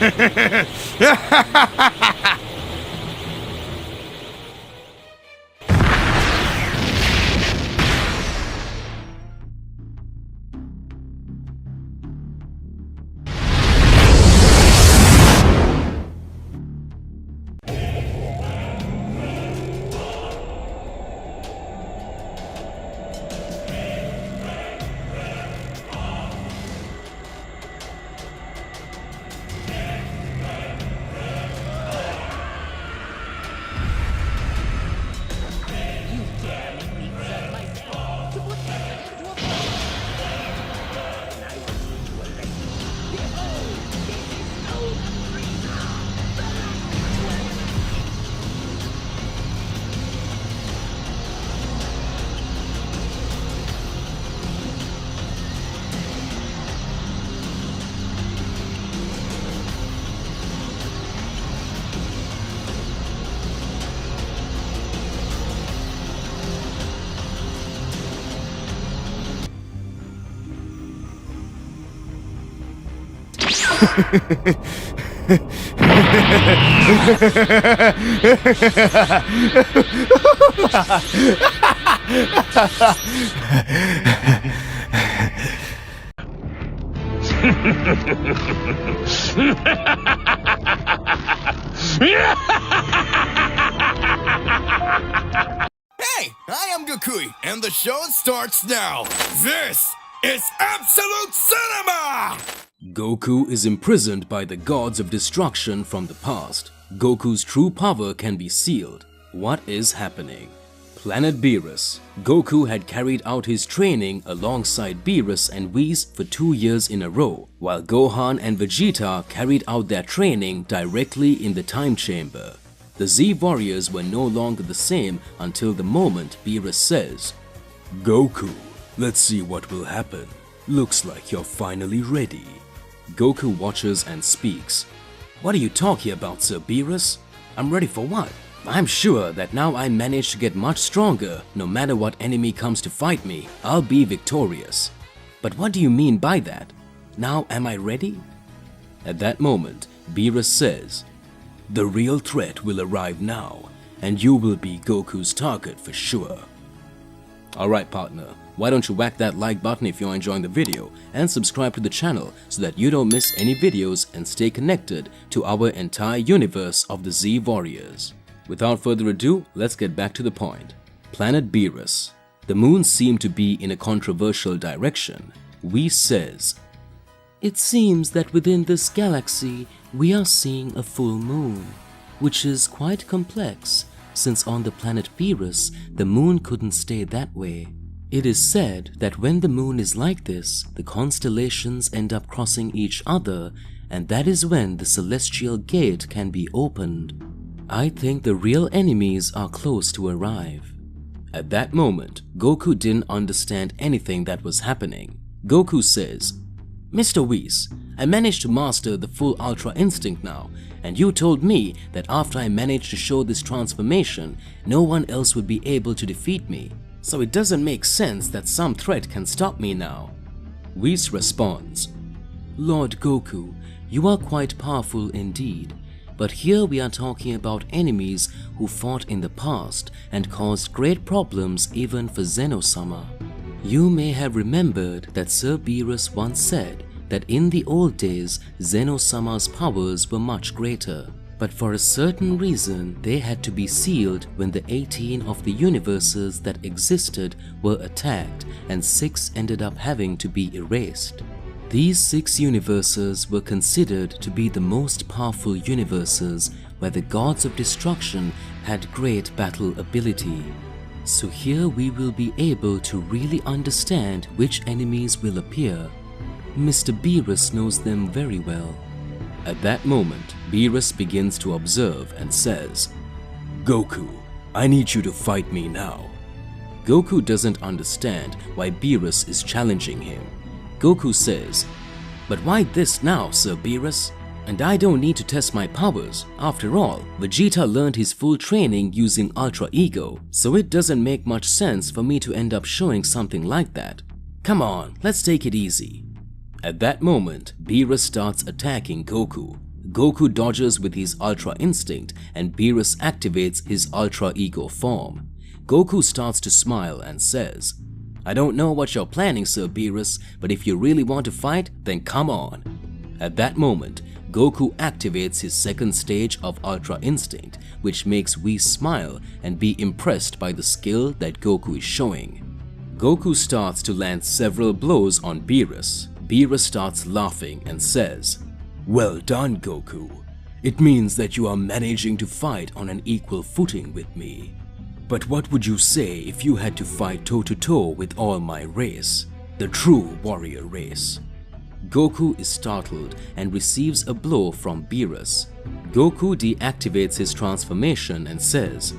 Hey, I am Gokui, and the show starts now. This is Absolute Cinema! Goku is imprisoned by the gods of destruction from the past. Goku's true power can be sealed. What is happening? Planet Beerus. Goku had carried out his training alongside Beerus and Whis for 2 years in a row, while Gohan and Vegeta carried out their training directly in the time chamber. The Z Warriors were no longer the same until the moment Beerus says, "Goku, let's see what will happen. Looks like you're finally ready." Goku watches and speaks. "What are you talking about, Sir Beerus? I'm ready for what? I'm sure that now I manage to get much stronger. No matter what enemy comes to fight me, I'll be victorious." "But what do you mean by that? Now am I ready?" At that moment, Beerus says, "The real threat will arrive now, and you will be Goku's target for sure." Alright partner, why don't you whack that like button if you're enjoying the video and subscribe to the channel so that you don't miss any videos and stay connected to our entire universe of the Z Warriors. Without further ado, let's get back to the point. Planet Beerus. The moon seemed to be in a controversial direction. Whis says, "It seems that within this galaxy we are seeing a full moon, which is quite complex since on the planet Beerus the moon couldn't stay that way. It is said that when the moon is like this, the constellations end up crossing each other, and that is when the celestial gate can be opened. I think the real enemies are close to arrive." At that moment, Goku didn't understand anything that was happening. Goku says, "Mr. Whis, I managed to master the full Ultra Instinct now, and you told me that after I managed to show this transformation, no one else would be able to defeat me. So it doesn't make sense that some threat can stop me now." Whis responds, "Lord Goku, you are quite powerful indeed, but here we are talking about enemies who fought in the past and caused great problems even for Zeno-sama. You may have remembered that Sir Beerus once said that in the old days Zeno-sama's powers were much greater, but for a certain reason they had to be sealed when the 18 of the universes that existed were attacked and 6 ended up having to be erased. These 6 universes were considered to be the most powerful universes where the gods of destruction had great battle ability. So here we will be able to really understand which enemies will appear. Mr. Beerus knows them very well." At that moment, Beerus begins to observe and says, "Goku, I need you to fight me now." Goku doesn't understand why Beerus is challenging him. Goku says, "But why this now, Sir Beerus? And I don't need to test my powers. After all, Vegeta learned his full training using Ultra Ego, so it doesn't make much sense for me to end up showing something like that. Come on, let's take it easy." At that moment, Beerus starts attacking Goku. Goku dodges with his Ultra Instinct and Beerus activates his Ultra Ego form. Goku starts to smile and says, "I don't know what you're planning, Sir Beerus, but if you really want to fight, then come on." At that moment, Goku activates his second stage of Ultra Instinct, which makes Whis smile and be impressed by the skill that Goku is showing. Goku starts to land several blows on Beerus. Beerus starts laughing and says, "Well done, Goku. It means that you are managing to fight on an equal footing with me. But what would you say if you had to fight toe-to-toe with all my race, the true warrior race?" Goku is startled and receives a blow from Beerus. Goku deactivates his transformation and says,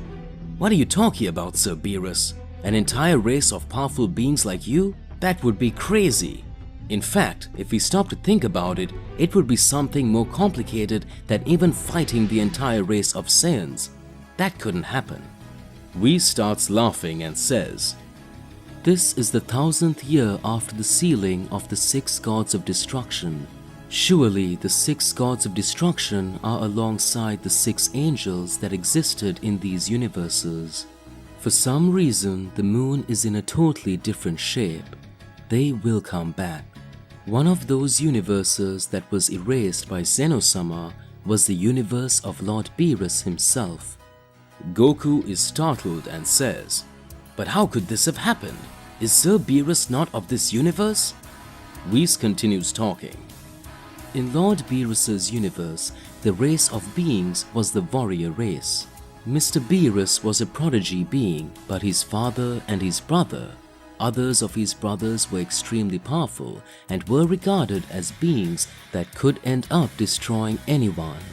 "What are you talking about, Sir Beerus? An entire race of powerful beings like you? That would be crazy. In fact, if we stop to think about it, it would be something more complicated than even fighting the entire race of Saiyans. That couldn't happen." Whis starts laughing and says, "This is the 1000th year after the sealing of the 6 gods of destruction. Surely the 6 gods of destruction are alongside the 6 angels that existed in these universes. For some reason, the moon is in a totally different shape. They will come back. One of those universes that was erased by Zeno-sama was the universe of Lord Beerus himself." Goku is startled and says, "But how could this have happened? Is Sir Beerus not of this universe?" Whis continues talking. "In Lord Beerus's universe, the race of beings was the warrior race. Mr. Beerus was a prodigy being, but his father and his brother, others of his brothers, were extremely powerful and were regarded as beings that could end up destroying anyone.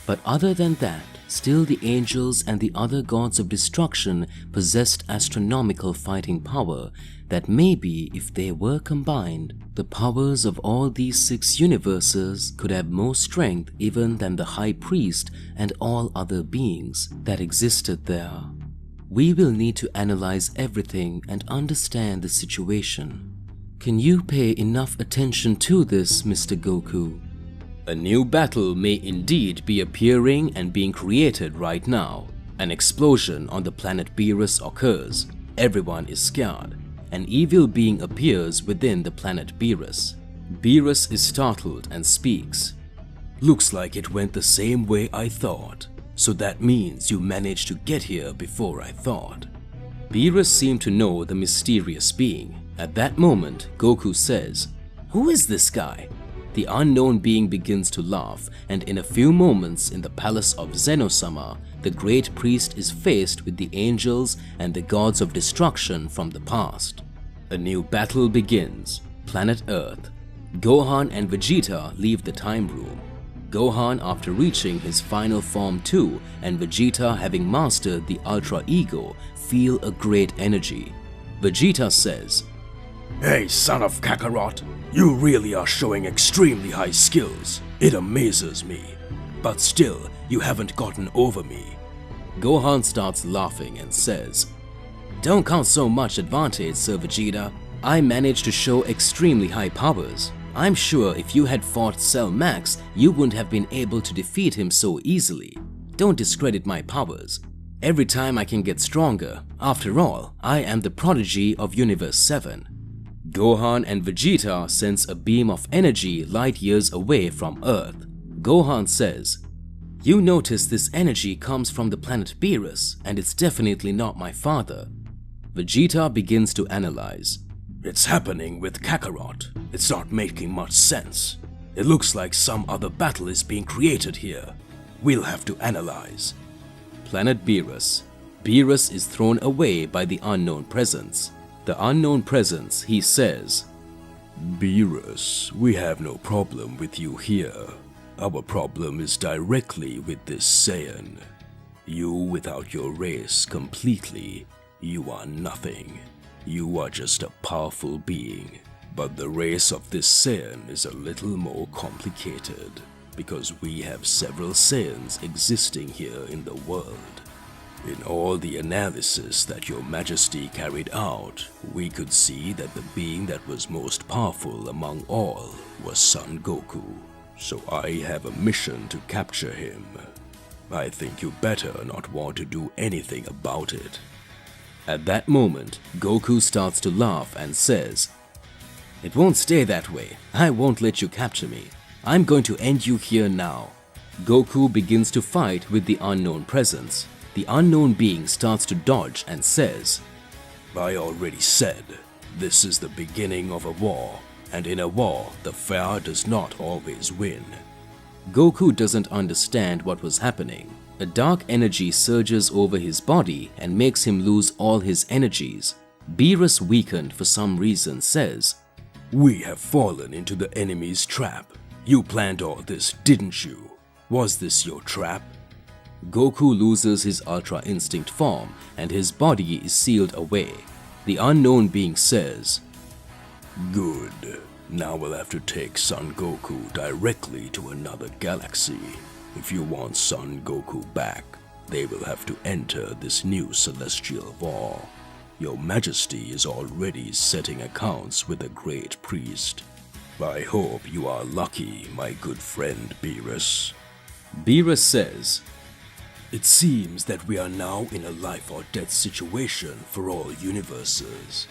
But other than that, still the angels and the other gods of destruction possessed astronomical fighting power that maybe if they were combined, the powers of all these 6 universes could have more strength even than the High Priest and all other beings that existed there. We will need to analyze everything and understand the situation. Can you pay enough attention to this, Mr. Goku?" A new battle may indeed be appearing and being created right now. An explosion on the planet Beerus occurs. Everyone is scared. An evil being appears within the planet Beerus. Beerus is startled and speaks. "Looks like it went the same way I thought. So that means you managed to get here before I thought." Beerus seemed to know the mysterious being. At that moment, Goku says, "Who is this guy?" The unknown being begins to laugh, and in a few moments in the palace of Zeno-sama, the great priest is faced with the angels and the gods of destruction from the past. A new battle begins. Planet Earth. Gohan and Vegeta leave the time room. Gohan after reaching his final form too, and Vegeta having mastered the Ultra Ego, feel a great energy. Vegeta says, "Hey, son of Kakarot, you really are showing extremely high skills. It amazes me. But still, you haven't gotten over me." Gohan starts laughing and says, "Don't count so much advantage, Sir Vegeta. I managed to show extremely high powers. I'm sure if you had fought Cell Max, you wouldn't have been able to defeat him so easily. Don't discredit my powers. Every time I can get stronger. After all, I am the prodigy of Universe 7. Gohan and Vegeta sense a beam of energy light years away from Earth. Gohan says, "You notice this energy comes from the planet Beerus, and it's definitely not my father." Vegeta begins to analyze. "It's happening with Kakarot. It's not making much sense. It looks like some other battle is being created here. We'll have to analyze." Planet Beerus. Beerus is thrown away by the unknown presence. The unknown presence, he says, "Beerus, we have no problem with you here. Our problem is directly with this Saiyan. You without your race completely, you are nothing. You are just a powerful being. But the race of this Saiyan is a little more complicated, because we have several Saiyans existing here in the world. In all the analysis that your majesty carried out, we could see that the being that was most powerful among all was Son Goku. so I have a mission to capture him. I think you better not want to do anything about it. At that moment, Goku starts to laugh and says, "It won't stay that way. I won't let you capture me. I'm going to end you here now." Goku begins to fight with the unknown presence. The unknown being starts to dodge and says, I already said, this is the beginning of a war, and in a war, the fair does not always win. Goku doesn't understand what was happening. A dark energy surges over his body and makes him lose all his energies. Beerus, weakened for some reason, says, We have fallen into the enemy's trap. You planned all this, didn't you? Was this your trap? Goku loses his Ultra Instinct form and his body is sealed away. The unknown being says, Good. Now we'll have to take Son Goku directly to another galaxy. If you want Son Goku back, they will have to enter this new celestial war. Your Majesty is already setting accounts with the great priest. I hope you are lucky, my good friend Beerus. Beerus says, It seems that we are now in a life or death situation for all universes.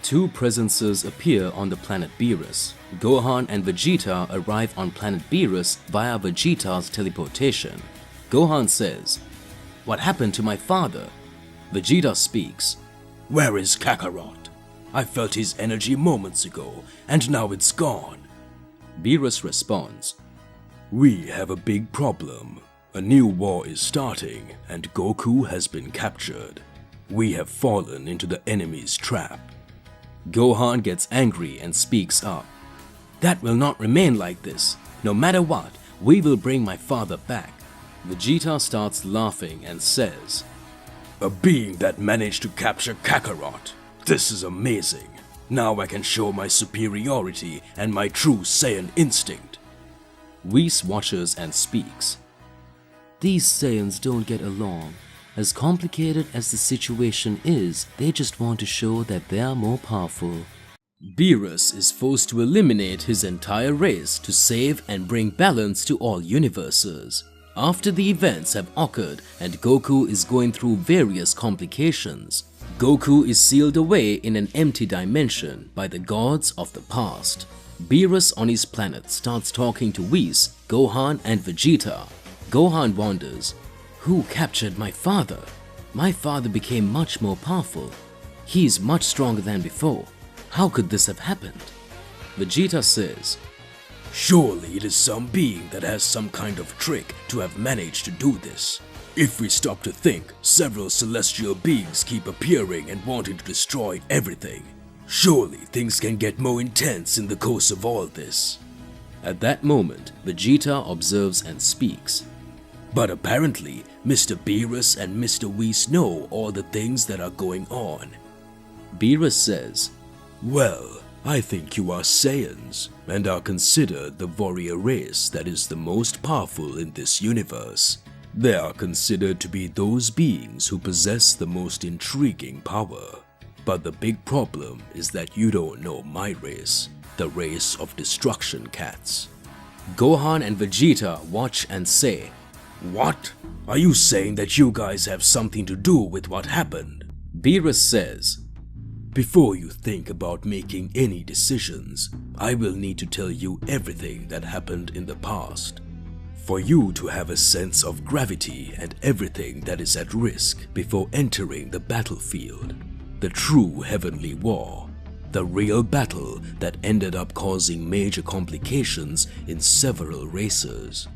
Two presences appear on the planet Beerus. Gohan and Vegeta arrive on planet Beerus via Vegeta's teleportation. Gohan says, "What happened to my father?" Vegeta speaks, Where is Kakarot? I felt his energy moments ago, and now it's gone. Beerus responds, We have a big problem. A new war is starting, and Goku has been captured. We have fallen into the enemy's trap. Gohan gets angry and speaks up. "That will not remain like this. No matter what, we will bring my father back." Vegeta starts laughing and says, A being that managed to capture Kakarot. This is amazing. Now I can show my superiority and my true Saiyan instinct. Whis watches and speaks. "These Saiyans don't get along. As complicated as the situation is, they just want to show that they are more powerful." Beerus is forced to eliminate his entire race to save and bring balance to all universes. After the events have occurred and Goku is going through various complications, Goku is sealed away in an empty dimension by the gods of the past. Beerus on his planet starts talking to Whis, Gohan and Vegeta. Gohan wonders, "Who captured my father? My father became much more powerful. He is much stronger than before. How could this have happened?" Vegeta says, Surely it is some being that has some kind of trick to have managed to do this. If we stop to think, several celestial beings keep appearing and wanting to destroy everything. Surely things can get more intense in the course of all this. At that moment, Vegeta observes and speaks. But apparently, Mr. Beerus and Mr. Whis know all the things that are going on. Beerus says, Well, I think you are Saiyans and are considered the warrior race that is the most powerful in this universe. They are considered to be those beings who possess the most intriguing power. But the big problem is that you don't know my race, the race of destruction cats. Gohan and Vegeta watch and say, What? Are you saying that you guys have something to do with what happened? Beerus says, Before you think about making any decisions, I will need to tell you everything that happened in the past. For you to have a sense of gravity and everything that is at risk before entering the battlefield. The true heavenly war. The real battle that ended up causing major complications in several races.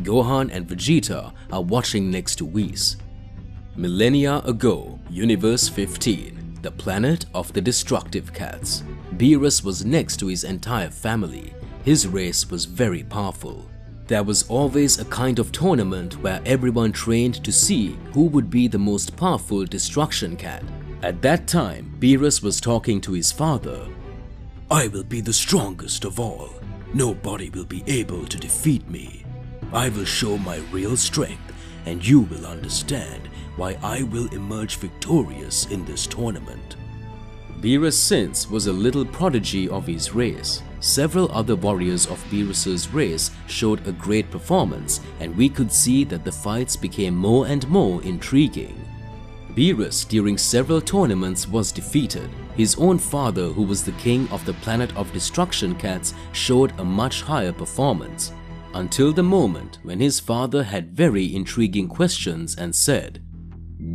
Gohan and Vegeta are watching next to Whis. Millennia ago, Universe 15. The planet of the destructive cats. Beerus was next to his entire family. His race was very powerful. There was always a kind of tournament where everyone trained to see who would be the most powerful destruction cat. At that time, Beerus was talking to his father. I will be the strongest of all. Nobody will be able to defeat me. I will show my real strength and you will understand why I will emerge victorious in this tournament. Beerus since was a little prodigy of his race. Several other warriors of Beerus's race showed a great performance, and we could see that the fights became more and more intriguing. Beerus during several tournaments was defeated. His own father, who was the king of the planet of destruction cats, showed a much higher performance, until the moment when his father had very intriguing questions and said,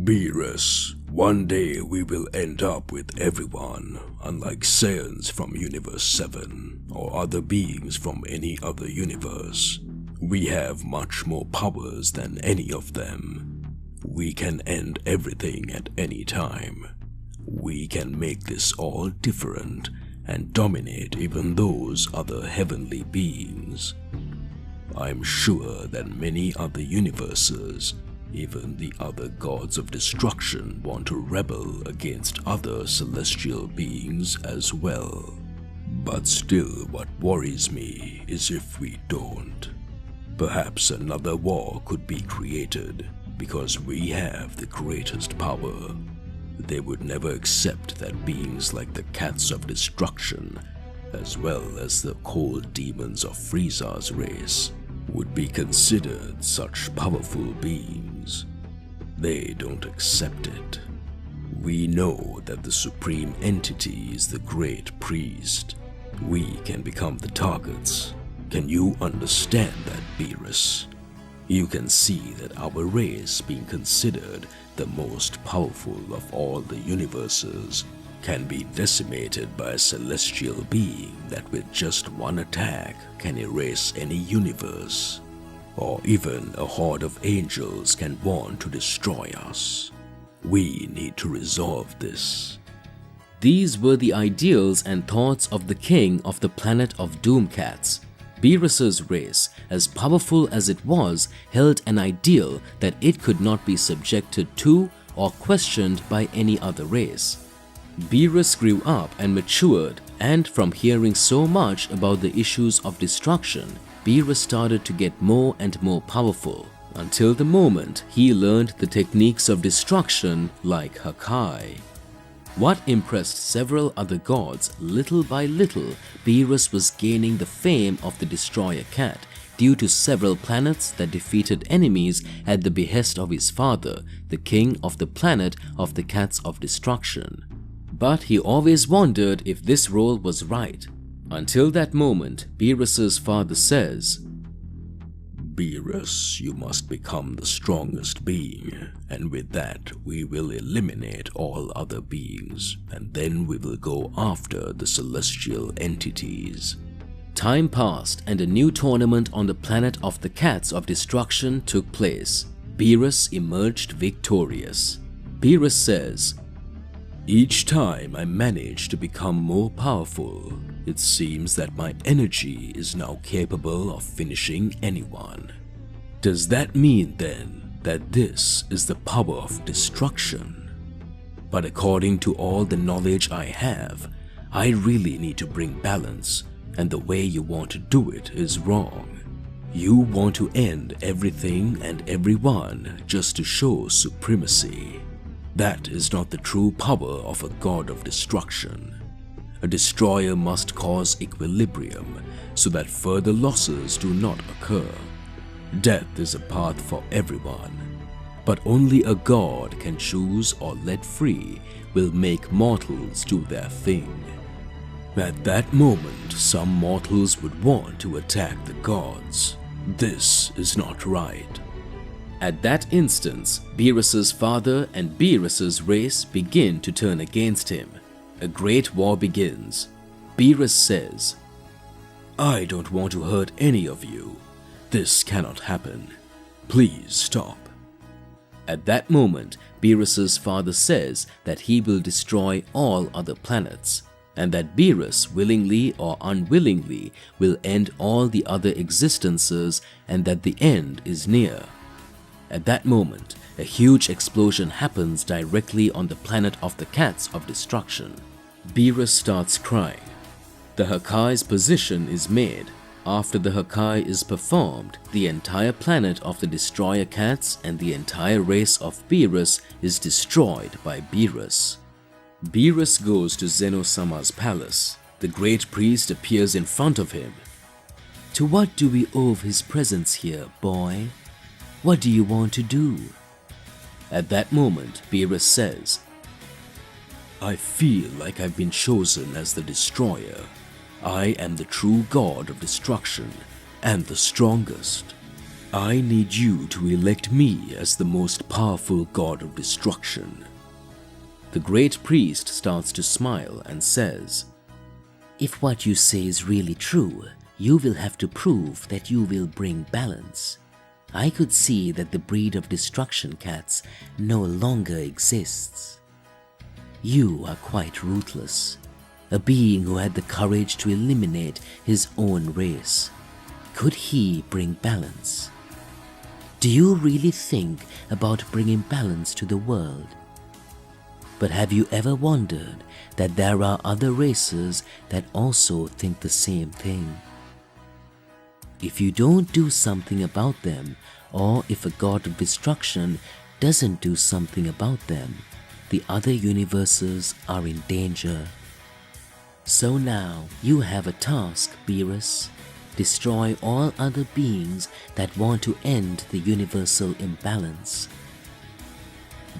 Beerus, one day we will end up with everyone, unlike Saiyans from Universe 7 or other beings from any other universe. We have much more powers than any of them. We can end everything at any time. We can make this all different and dominate even those other heavenly beings. I'm sure that many other universes, even the other gods of destruction, want to rebel against other celestial beings as well. But still, what worries me is if we don't. Perhaps another war could be created because we have the greatest power. They would never accept that beings like the cats of destruction, as well as the cold demons of Frieza's race, would be considered such powerful beings. They don't accept it. We know that the supreme entity is the great priest. We can become the targets. Can you understand that, Beerus? You can see that our race, being considered the most powerful of all the universes, can be decimated by a celestial being that with just one attack can erase any universe. Or even a horde of angels can want to destroy us. We need to resolve this. These were the ideals and thoughts of the king of the planet of Doomcats. Beerus's race, as powerful as it was, held an ideal that it could not be subjected to or questioned by any other race. Beerus grew up and matured, and from hearing so much about the issues of destruction, Beerus started to get more and more powerful, until the moment he learned the techniques of destruction like Hakai. What impressed several other gods, little by little, Beerus was gaining the fame of the Destroyer Cat due to several planets that defeated enemies at the behest of his father, the king of the planet of the Cats of Destruction. But he always wondered if this role was right. Until that moment, Beerus's father says, Beerus, you must become the strongest being, and with that we will eliminate all other beings, and then we will go after the celestial entities. Time passed and a new tournament on the planet of the Cats of Destruction took place. Beerus emerged victorious. Beerus says, Each time I manage to become more powerful, it seems that my energy is now capable of finishing anyone. Does that mean then that this is the power of destruction? But according to all the knowledge I have, I really need to bring balance, and the way you want to do it is wrong. You want to end everything and everyone just to show supremacy. That is not the true power of a god of destruction. A destroyer must cause equilibrium so that further losses do not occur. Death is a path for everyone, but only a god can choose or let free will make mortals do their thing. At that moment, some mortals would want to attack the gods. This is not right. At that instance, Beerus's father and Beerus's race begin to turn against him. A great war begins. Beerus says, I don't want to hurt any of you. This cannot happen. Please stop. At that moment, Beerus's father says that he will destroy all other planets, and that Beerus, willingly or unwillingly, will end all the other existences, and that the end is near. At that moment, a huge explosion happens directly on the planet of the Cats of Destruction. Beerus starts crying. The Hakai's position is made. After the Hakai is performed, the entire planet of the Destroyer Cats and the entire race of Beerus is destroyed by Beerus. Beerus goes to Zeno-sama's palace. The The great priest appears in front of him. To what do we owe his presence here, boy? What do you want to do? At that moment, Beerus says, I feel like I've been chosen as the destroyer. I am the true god of destruction and the strongest. I need you to elect me as the most powerful god of destruction. The great priest starts to smile and says, If what you say is really true, you will have to prove that you will bring balance. I could see that the breed of destruction cats no longer exists. You are quite ruthless, a being who had the courage to eliminate his own race. Could he bring balance? Do you really think about bringing balance to the world? But have you ever wondered that there are other races that also think the same thing? If you don't do something about them, or if a god of destruction doesn't do something about them, the other universes are in danger. So now you have a task, Beerus. Destroy all other beings that want to end the universal imbalance.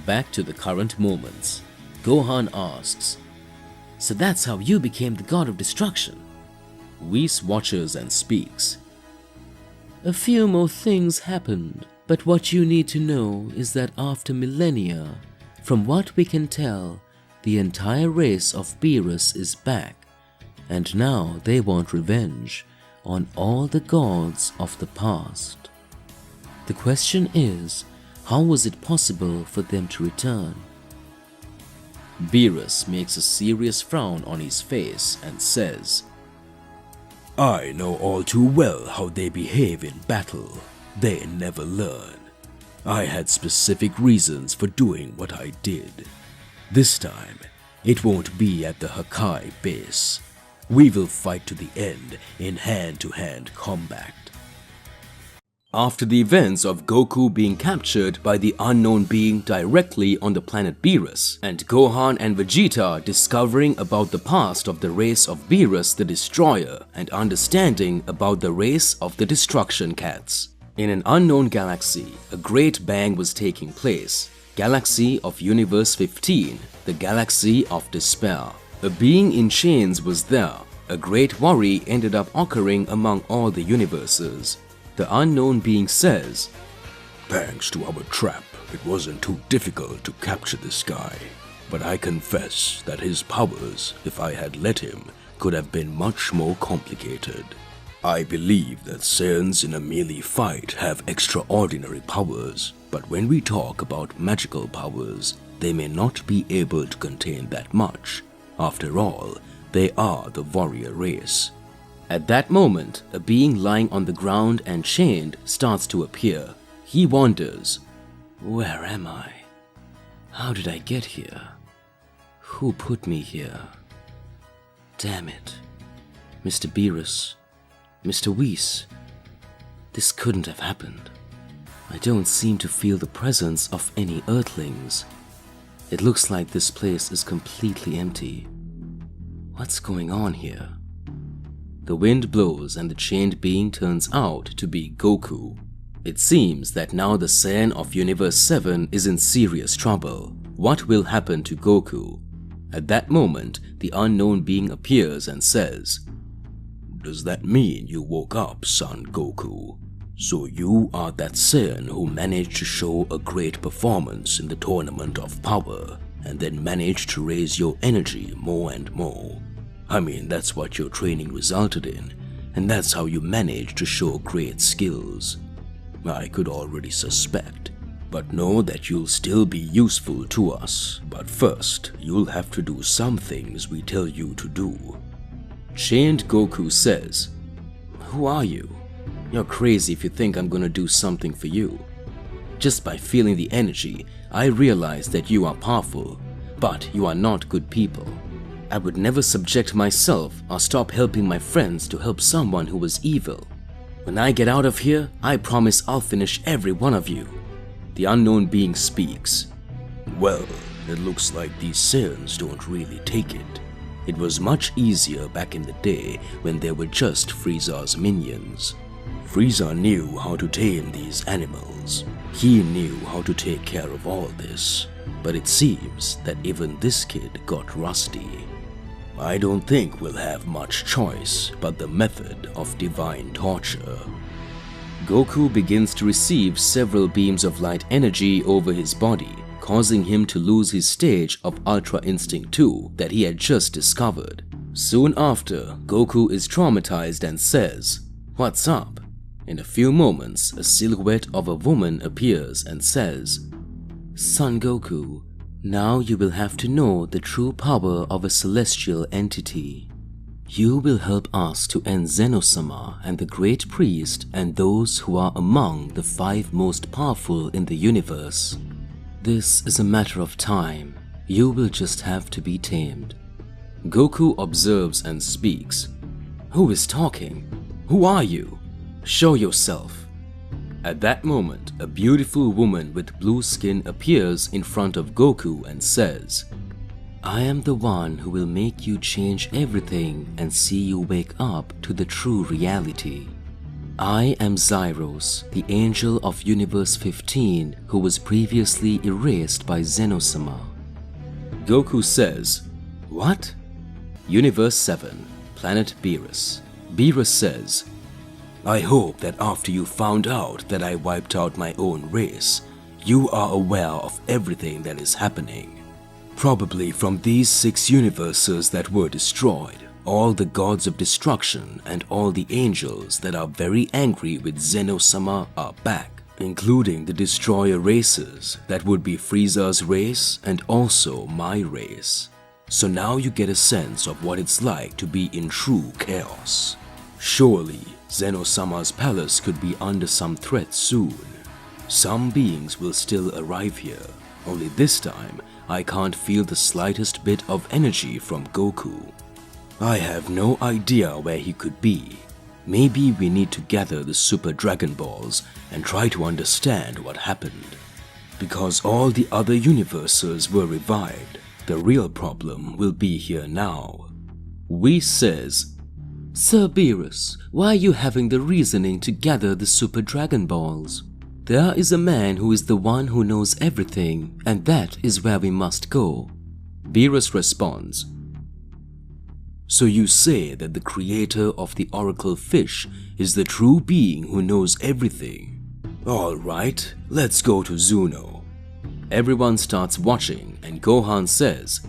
Back to the current moments. Gohan asks, So that's how you became the god of destruction? Whis watches and speaks. A few more things happened, but what you need to know is that after millennia, from what we can tell, the entire race of Beerus is back, and now they want revenge on all the gods of the past. The question is, how was it possible for them to return? Beerus makes a serious frown on his face and says, I know all too well how they behave in battle. They never learn. I had specific reasons for doing what I did. This time, it won't be at the Hakai base. We will fight to the end in hand-to-hand combat. After the events of Goku being captured by the unknown being directly on the planet Beerus, and Gohan and Vegeta discovering about the past of the race of Beerus the Destroyer and understanding about the race of the Destruction Cats. In an unknown galaxy, a great bang was taking place. Galaxy of Universe 15, the Galaxy of Despair. A being in chains was there. A great worry ended up occurring among all the universes. The unknown being says, Thanks to our trap, it wasn't too difficult to capture this guy. But I confess that his powers, if I had let him, could have been much more complicated. I believe that Saiyans in a melee fight have extraordinary powers, but when we talk about magical powers, they may not be able to contain that much. After all, they are the warrior race. At that moment, a being lying on the ground and chained starts to appear. He wonders, Where am I? How did I get here? Who put me here? Damn it. Mr. Beerus, Mr. Whis, this couldn't have happened. I don't seem to feel the presence of any Earthlings. It looks like this place is completely empty. What's going on here? The wind blows and the chained being turns out to be Goku. It seems that now the Saiyan of Universe 7 is in serious trouble. What will happen to Goku? At that moment, the unknown being appears and says, Does that mean you woke up, son Goku? So you are that Saiyan who managed to show a great performance in the Tournament of Power and then managed to raise your energy more and more. I mean, that's what your training resulted in, and that's how you managed to show great skills. I could already suspect, but know that you'll still be useful to us. But first, you'll have to do some things we tell you to do. Chained Goku says, Who are you? You're crazy if you think I'm gonna do something for you. Just by feeling the energy, I realize that you are powerful, but you are not good people. I would never subject myself or stop helping my friends to help someone who was evil. When I get out of here, I promise I'll finish every one of you. The unknown being speaks. Well, it looks like these Saiyans don't really take it. It was much easier back in the day when there were just Frieza's minions. Frieza knew how to tame these animals. He knew how to take care of all this. But it seems that even this kid got rusty. I don't think we'll have much choice but the method of divine torture. Goku begins to receive several beams of light energy over his body, causing him to lose his stage of Ultra Instinct 2 that he had just discovered. Soon after, Goku is traumatized and says, "What's up?" In a few moments, a silhouette of a woman appears and says, "Son Goku, now you will have to know the true power of a celestial entity. You will help us to end Zeno-sama and the Great Priest and those who are among the 5 most powerful in the universe. This is a matter of time. You will just have to be tamed." Goku observes and speaks. "Who is talking? Who are you? Show yourself." At that moment, a beautiful woman with blue skin appears in front of Goku and says, "I am the one who will make you change everything and see you wake up to the true reality. I am Zyros, the angel of Universe 15 who was previously erased by Zeno-sama." Goku says, "What?" Universe 7, Planet Beerus. Beerus says, I hope that after you found out that I wiped out my own race, you are aware of everything that is happening. Probably from these 6 universes that were destroyed, all the gods of destruction and all the angels that are very angry with Zeno-sama are back, including the destroyer races that would be Frieza's race and also my race. So now you get a sense of what it's like to be in true chaos. Surely, Zeno-sama's palace could be under some threat soon. Some beings will still arrive here, only this time I can't feel the slightest bit of energy from Goku. I have no idea where he could be. Maybe we need to gather the Super Dragon Balls and try to understand what happened. Because all the other universes were revived, the real problem will be here now." Whis says, "Sir Beerus, why are you having the reasoning to gather the Super Dragon Balls? There is a man who is the one who knows everything, and that is where we must go." Beerus responds, So you say that the creator of the Oracle Fish is the true being who knows everything? Alright, let's go to Zuno. Everyone starts watching and Gohan says,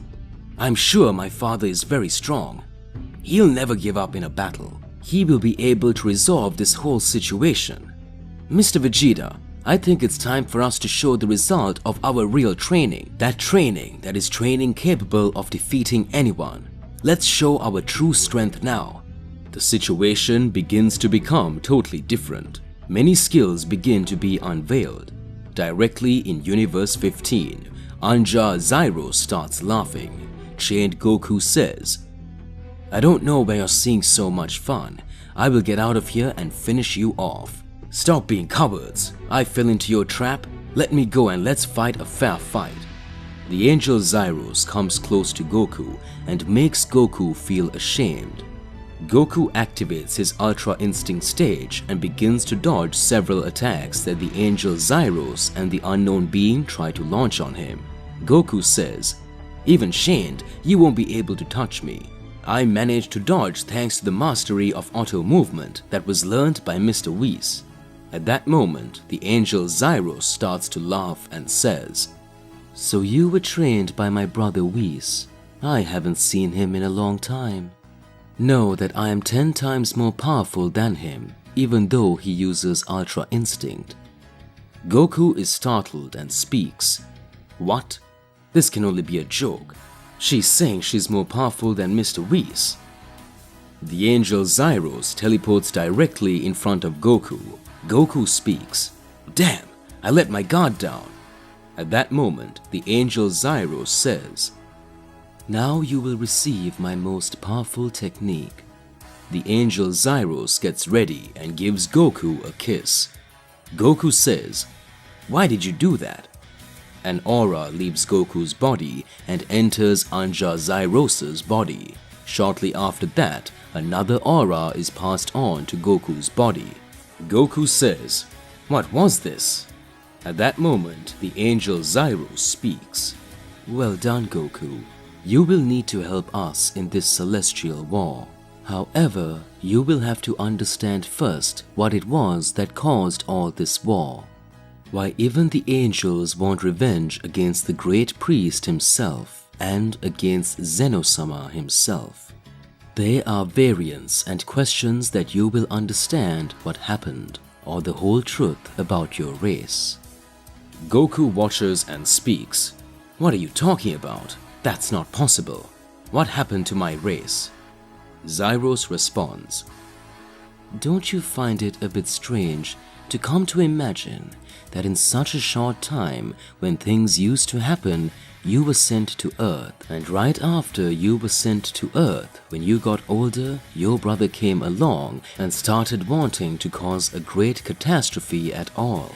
"I'm sure my father is very strong. He'll never give up in a battle. He will be able to resolve this whole situation. Mr. Vegeta, I think it's time for us to show the result of our real training that is training capable of defeating anyone. Let's show our true strength now." The situation begins to become totally different. Many skills begin to be unveiled. Directly in Universe 15, Anja Zyro starts laughing. Chained Goku says, "I don't know where you're seeing so much fun. I will get out of here and finish you off. Stop being cowards. I fell into your trap. Let me go and let's fight a fair fight." The angel Zyros comes close to Goku and makes Goku feel ashamed. Goku activates his Ultra Instinct stage and begins to dodge several attacks that the angel Zyros and the unknown being try to launch on him. Goku says, "Even chained, you won't be able to touch me. I managed to dodge thanks to the mastery of auto movement that was learned by Mr. Whis." At that moment, the angel Zyros starts to laugh and says, "So you were trained by my brother Whis. I haven't seen him in a long time. Know that I am 10 times more powerful than him, even though he uses Ultra Instinct." Goku is startled and speaks, "What? This can only be a joke. She's saying she's more powerful than Mr. Whis." The angel Zyros teleports directly in front of Goku. Goku speaks, "Damn, I let my guard down." At that moment, the angel Zyros says, "Now you will receive my most powerful technique." The angel Zyros gets ready and gives Goku a kiss. Goku says, "Why did you do that?" An aura leaves Goku's body and enters Anja Zyros's body. Shortly after that, another aura is passed on to Goku's body. Goku says, "What was this?" At that moment, the angel Zyros speaks. "Well done, Goku. You will need to help us in this celestial war. However, you will have to understand first what it was that caused all this war. Why even the angels want revenge against the great priest himself and against Zeno-sama himself. There are variants and questions that you will understand what happened or the whole truth about your race." Goku watches and speaks. "What are you talking about? That's not possible. What happened to my race?" Zyros responds, "Don't you find it a bit strange to come to imagine that in such a short time, when things used to happen, you were sent to Earth, and right after you were sent to Earth, when you got older, your brother came along and started wanting to cause a great catastrophe at all?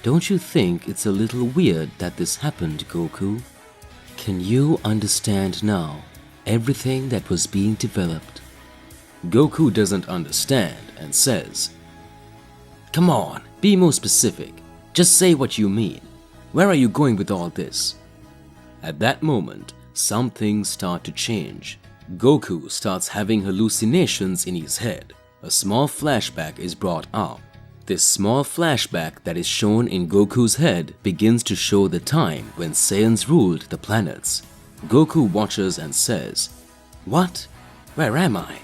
Don't you think it's a little weird that this happened, Goku? Can you understand now everything that was being developed?" Goku doesn't understand and says, "Come on, be more specific. Just say what you mean. Where are you going with all this?" At that moment, some things start to change. Goku starts having hallucinations in his head. A small flashback is brought up. This small flashback that is shown in Goku's head begins to show the time when Saiyans ruled the planets. Goku watches and says, "What? Where am I?"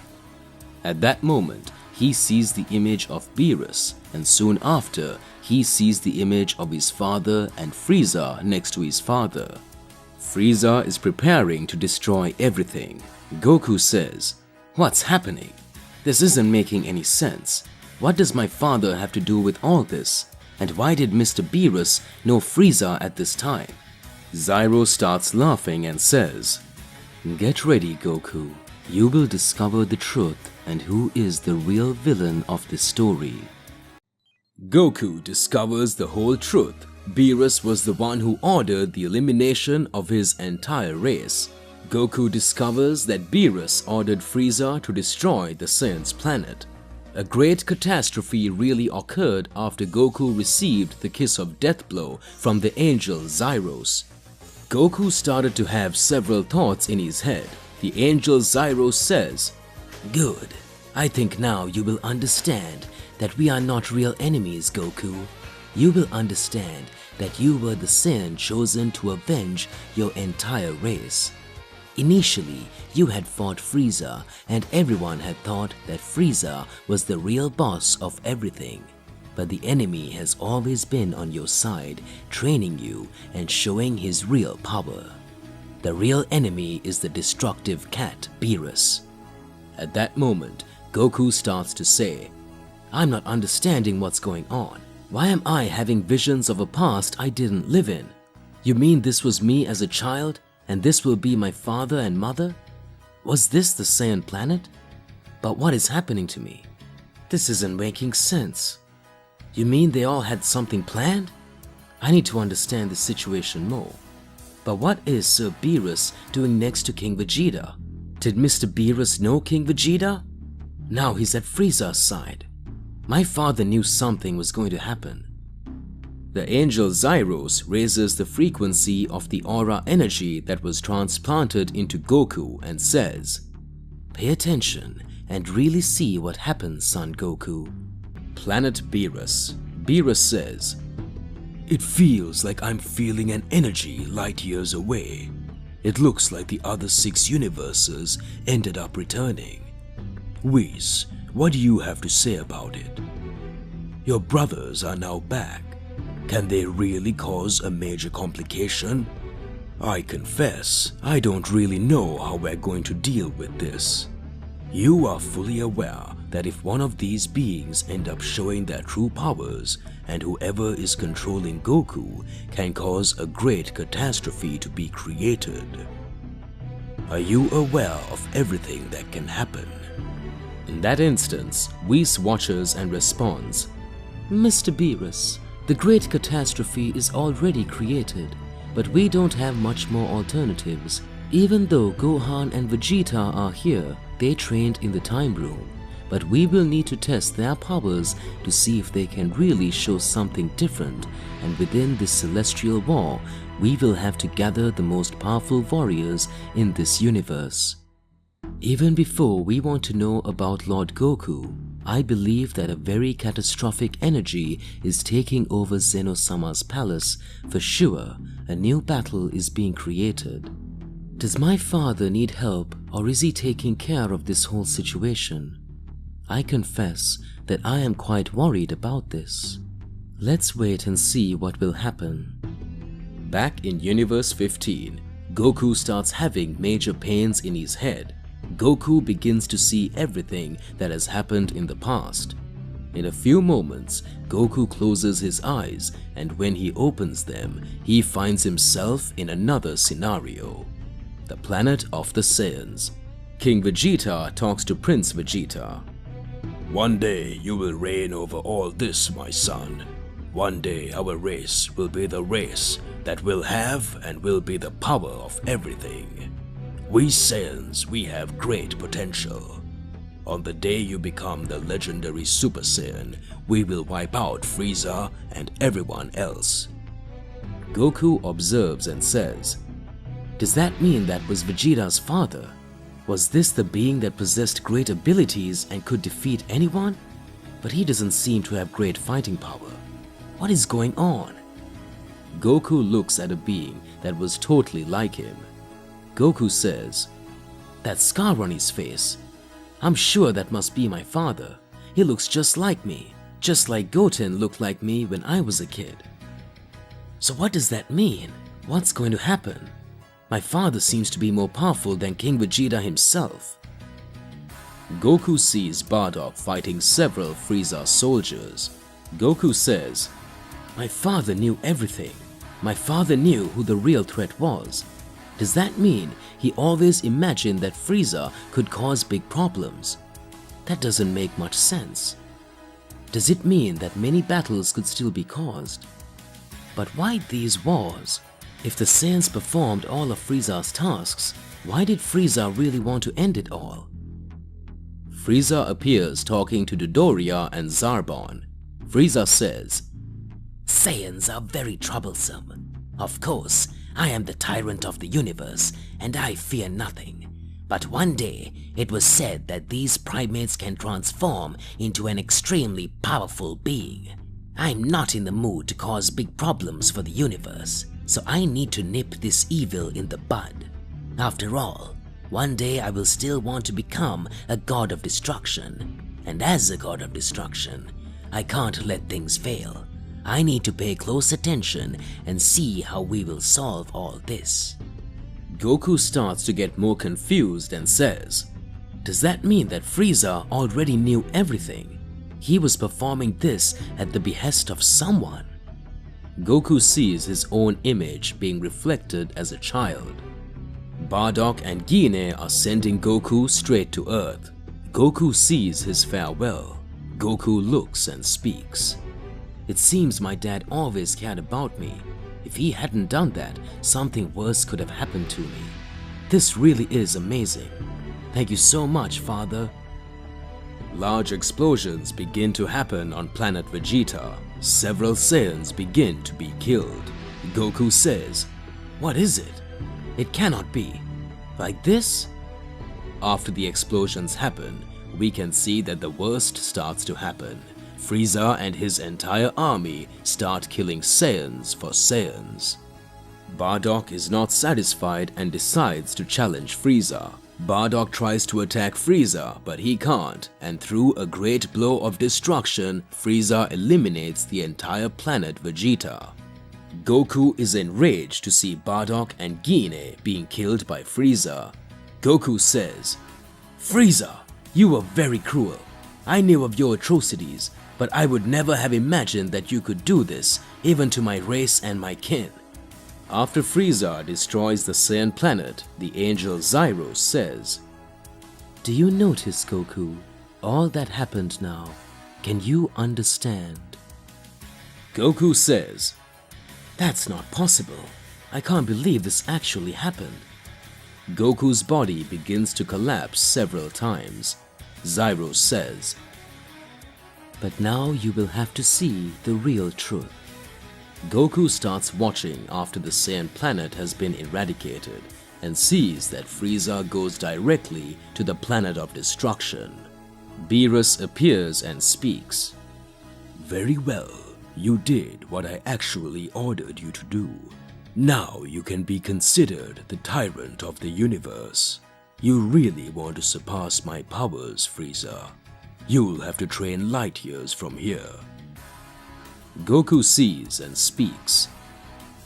At that moment, he sees the image of Beerus, and soon after, he sees the image of his father and Frieza next to his father. Frieza is preparing to destroy everything. Goku says, "What's happening? This isn't making any sense. What does my father have to do with all this? And why did Mr. Beerus know Frieza at this time?" Zyro starts laughing and says, "Get ready, Goku. You will discover the truth and who is the real villain of this story." Goku discovers the whole truth. Beerus was the one who ordered the elimination of his entire race. Goku discovers that Beerus ordered Frieza to destroy the Saiyans' planet. A great catastrophe really occurred after Goku received the kiss of death blow from the angel Zyros. Goku started to have several thoughts in his head. The angel Zyros says, "Good. I think now you will understand that we are not real enemies, Goku. You will understand that you were the Saiyan chosen to avenge your entire race. Initially, you had fought Frieza, and everyone had thought that Frieza was the real boss of everything. But the enemy has always been on your side, training you and showing his real power. The real enemy is the destructive cat, Beerus." At that moment, Goku starts to say, "I'm not understanding what's going on. Why am I having visions of a past I didn't live in? You mean this was me as a child, and this will be my father and mother? Was this the Saiyan planet? But what is happening to me? This isn't making sense. You mean they all had something planned? I need to understand the situation more. But what is Sir Beerus doing next to King Vegeta? Did Mr. Beerus know King Vegeta? Now he's at Frieza's side. My father knew something was going to happen." The angel Zyros raises the frequency of the aura energy that was transplanted into Goku and says, "Pay attention and really see what happens, son Goku." Planet Beerus. Beerus says, "It feels like I'm feeling an energy light years away. It looks like the other 6 universes ended up returning. Whis, what do you have to say about it? Your brothers are now back. Can they really cause a major complication? I confess, I don't really know how we're going to deal with this. You are fully aware that if one of these beings end up showing their true powers, and whoever is controlling Goku can cause a great catastrophe to be created. Are you aware of everything that can happen?" In that instance, Whis watches and responds, "Mr. Beerus, the great catastrophe is already created, but we don't have much more alternatives. Even though Gohan and Vegeta are here, they trained in the time room. But we will need to test their powers to see if they can really show something different, and within this celestial war, we will have to gather the most powerful warriors in this universe. Even before we want to know about Lord Goku, I believe that a very catastrophic energy is taking over Zeno-sama's palace. For sure, a new battle is being created. Does my father need help, or is he taking care of this whole situation? I confess that I am quite worried about this. Let's wait and see what will happen. Back in Universe 15, Goku starts having major pains in his head. Goku begins to see everything that has happened in the past. In a few moments, Goku closes his eyes, and when he opens them, he finds himself in another scenario. The planet of the Saiyans. King Vegeta talks to Prince Vegeta. One day you will reign over all this, my son. One day our race will be the race that will have and will be the power of everything. We Saiyans, we have great potential. On the day you become the legendary Super Saiyan, we will wipe out Frieza and everyone else. Goku observes and says, Does that mean that was Vegeta's father? Was this the being that possessed great abilities and could defeat anyone? But he doesn't seem to have great fighting power. What is going on? Goku looks at a being that was totally like him. Goku says, That scar on his face. I'm sure that must be my father. He looks just like me, just like Goten looked like me when I was a kid. So what does that mean? What's going to happen? My father seems to be more powerful than King Vegeta himself. Goku sees Bardock fighting several Frieza soldiers. Goku says, My father knew everything. My father knew who the real threat was. Does that mean he always imagined that Frieza could cause big problems? That doesn't make much sense. Does it mean that many battles could still be caused? But why these wars? If the Saiyans performed all of Frieza's tasks, why did Frieza really want to end it all? Frieza appears talking to Dodoria and Zarbon. Frieza says, Saiyans are very troublesome. Of course, I am the tyrant of the universe, and I fear nothing. But one day, it was said that these primates can transform into an extremely powerful being. I'm not in the mood to cause big problems for the universe, so I need to nip this evil in the bud. After all, one day I will still want to become a god of destruction. And as a god of destruction, I can't let things fail. I need to pay close attention and see how we will solve all this. Goku starts to get more confused and says, Does that mean that Frieza already knew everything? He was performing this at the behest of someone. Goku sees his own image being reflected as a child. Bardock and Gine are sending Goku straight to Earth. Goku sees his farewell. Goku looks and speaks. It seems my dad always cared about me. If he hadn't done that, something worse could have happened to me. This really is amazing. Thank you so much, Father. Large explosions begin to happen on planet Vegeta. Several Saiyans begin to be killed. Goku says, What is it? It cannot be. Like this? After the explosions happen, we can see that the worst starts to happen. Frieza and his entire army start killing Saiyans for Saiyans. Bardock is not satisfied and decides to challenge Frieza. Bardock tries to attack Frieza, but he can't, and through a great blow of destruction, Frieza eliminates the entire planet Vegeta. Goku is enraged to see Bardock and Gine being killed by Frieza. Goku says, Frieza, you were very cruel. I knew of your atrocities, but I would never have imagined that you could do this, even to my race and my kin. After Frieza destroys the Saiyan planet, the angel Zyros says, Do you notice, Goku? All that happened now. Can you understand? Goku says, That's not possible. I can't believe this actually happened. Goku's body begins to collapse several times. Zyros says, But now you will have to see the real truth. Goku starts watching after the Saiyan planet has been eradicated and sees that Frieza goes directly to the planet of destruction. Beerus appears and speaks. Very well, you did what I actually ordered you to do. Now you can be considered the tyrant of the universe. You really want to surpass my powers, Frieza. You'll have to train light years from here. Goku sees and speaks.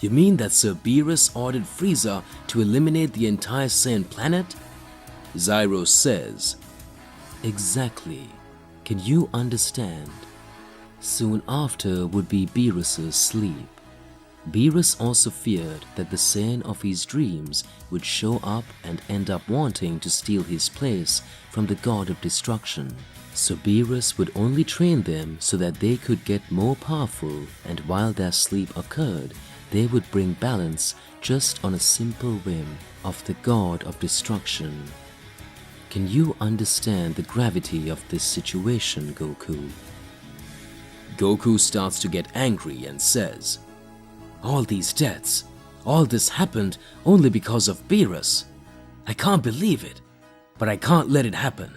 You mean that Sir Beerus ordered Frieza to eliminate the entire Saiyan planet? Zyros says, Exactly. Can you understand? Soon after would be Beerus's sleep. Beerus also feared that the Saiyan of his dreams would show up and end up wanting to steal his place from the god of destruction. So Beerus would only train them so that they could get more powerful, and while their sleep occurred, they would bring balance just on a simple whim of the god of destruction. Can you understand the gravity of this situation, Goku? Goku starts to get angry and says, All these deaths, all this happened only because of Beerus. I can't believe it, but I can't let it happen.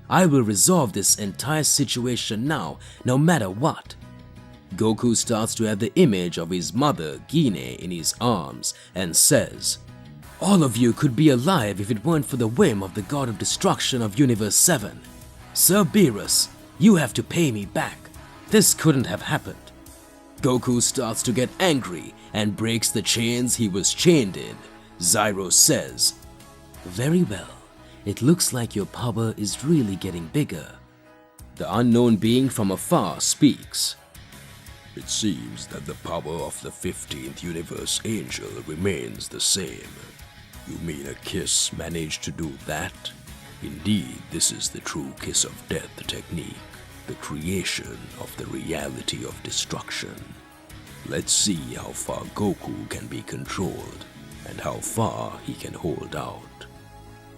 I will resolve this entire situation now, no matter what. Goku starts to have the image of his mother, Gine, in his arms and says, All of you could be alive if it weren't for the whim of the god of destruction of Universe 7. Sir Beerus, you have to pay me back. This couldn't have happened. Goku starts to get angry and breaks the chains he was chained in. Zyros says, Very well. It looks like your power is really getting bigger. The unknown being from afar speaks. It seems that the power of the 15th universe angel remains the same. You mean a kiss managed to do that? Indeed, this is the true kiss of death technique, the creation of the reality of destruction. Let's see how far Goku can be controlled and how far he can hold out.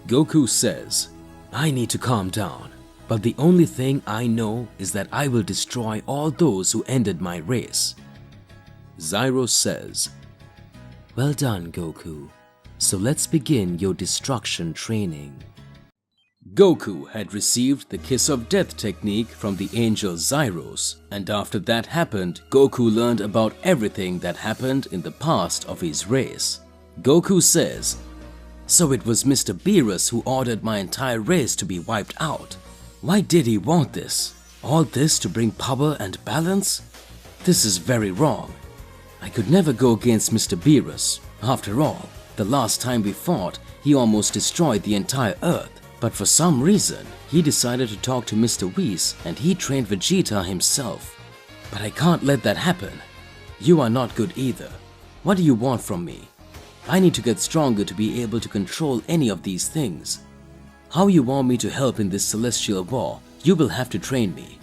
Goku says, I need to calm down, but the only thing I know is that I will destroy all those who ended my race. Zyros says, Well done, Goku. So let's begin your destruction training. Goku had received the Kiss of Death technique from the angel Zyros, and after that happened, Goku learned about everything that happened in the past of his race. Goku says, So it was Mr. Beerus who ordered my entire race to be wiped out. Why did he want this? All this to bring power and balance? This is very wrong. I could never go against Mr. Beerus. After all, the last time we fought, he almost destroyed the entire Earth. But for some reason, he decided to talk to Mr. Whis and he trained Vegeta himself. But I can't let that happen. You are not good either. What do you want from me? I need to get stronger to be able to control any of these things. How you want me to help in this celestial war, you will have to train me.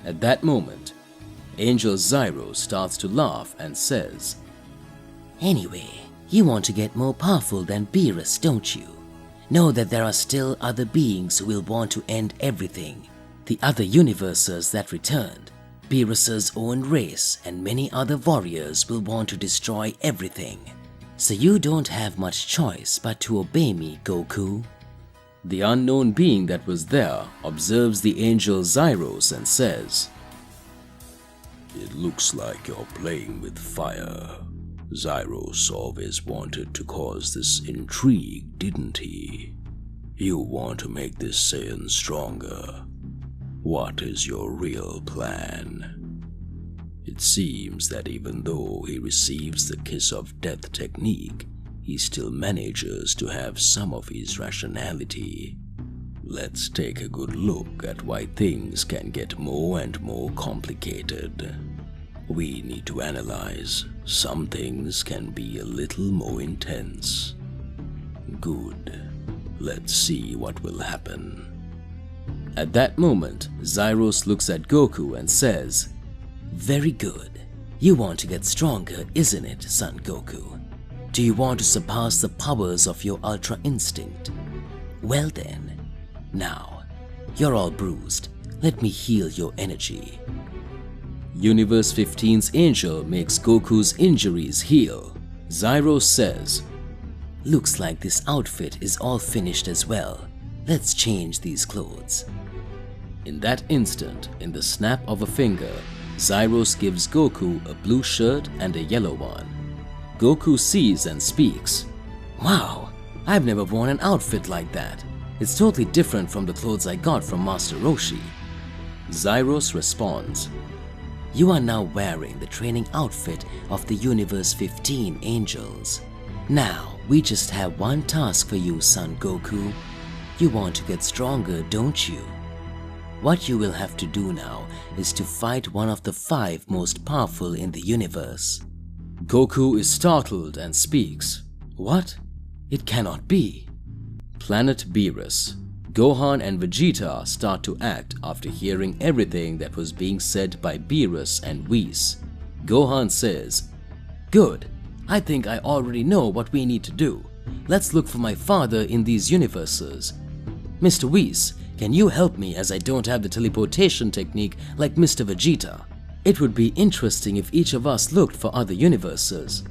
At that moment, Angel Zyros starts to laugh and says, Anyway, you want to get more powerful than Beerus, don't you? Know that there are still other beings who will want to end everything. The other universes that returned, Beerus's own race and many other warriors will want to destroy everything. So you don't have much choice but to obey me, Goku. The unknown being that was there observes the angel Zyros and says, It looks like you're playing with fire. Zyros always wanted to cause this intrigue, didn't he? You want to make this Saiyan stronger. What is your real plan? It seems that even though he receives the Kiss of Death technique, he still manages to have some of his rationality. Let's take a good look at why things can get more and more complicated. We need to analyze. Some things can be a little more intense. Good. Let's see what will happen. At that moment, Zyros looks at Goku and says, Very good. You want to get stronger, isn't it, son Goku? Do you want to surpass the powers of your Ultra Instinct? Well then, now, you're all bruised. Let me heal your energy. Universe 15's angel makes Goku's injuries heal. Zyros says, Looks like this outfit is all finished as well. Let's change these clothes. In that instant, in the snap of a finger, Zyros gives Goku a blue shirt and a yellow one. Goku sees and speaks. Wow, I've never worn an outfit like that. It's totally different from the clothes I got from Master Roshi. Zyros responds, You are now wearing the training outfit of the Universe 15 Angels. Now, we just have one task for you, Son Goku. You want to get stronger, don't you? What you will have to do now is to fight one of the 5 most powerful in the universe. Goku is startled and speaks. What? It cannot be. Planet Beerus. Gohan and Vegeta start to act after hearing everything that was being said by Beerus and Whis. Gohan says, Good. I think I already know what we need to do. Let's look for my father in these universes. Mr. Whis, can you help me as I don't have the teleportation technique like Mr. Vegeta? It would be interesting if each of us looked for other universes.